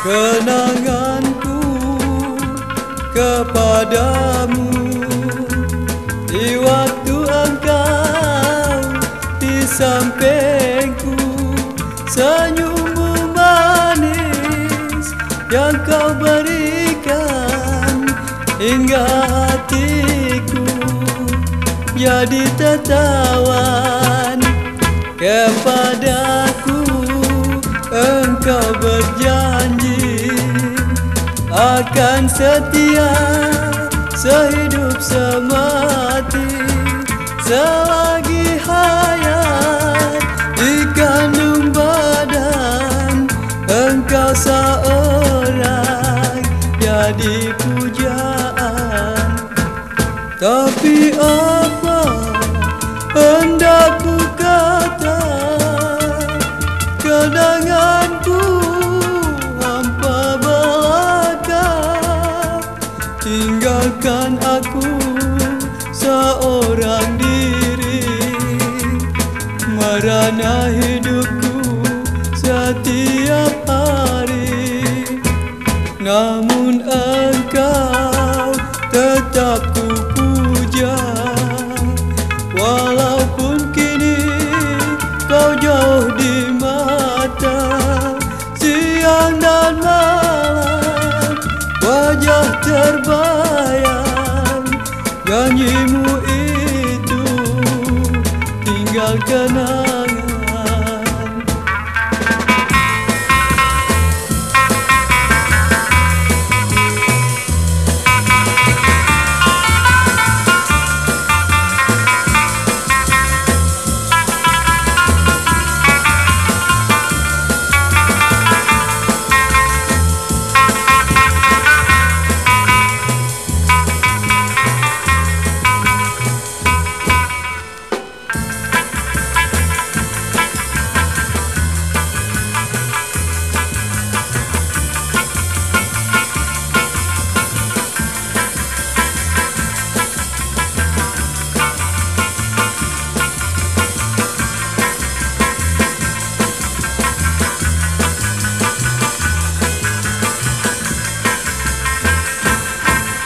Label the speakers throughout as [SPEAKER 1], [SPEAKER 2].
[SPEAKER 1] kenanganku kepadamu di waktu engkau di sampingku. Senyummu manis yang kau berikan hingga hatiku jadi tertawan. Kepadaku engkau berjanji akan setia sehidup semati, selagi hayat di kandung badan. Engkau seorang jadi pujaan. Tapi apa hendak ku kata, kenanganku hampa belaka. Tinggalkan aku seorang diri, merana hidupku setiap hari. Namun engkau tetap ku puja, walaupun kini kau jauh di mata. Siang dan malam wajah terbayang, janjimu itu tinggal kenangan.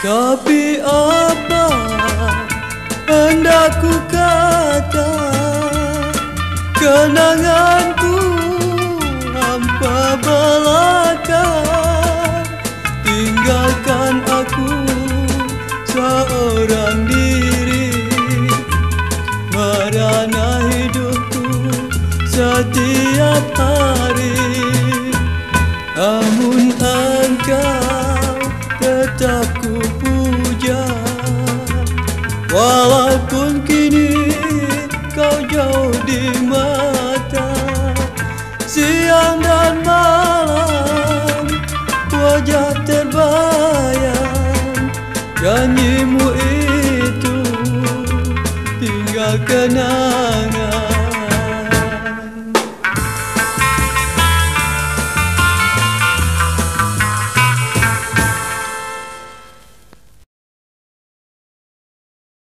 [SPEAKER 1] Tapi apa hendak ku kata, kenanganku hampa belaka. Tinggalkan aku seorang diri, merana hidupku setiap hari. Namun engkau tetap ku puja, walau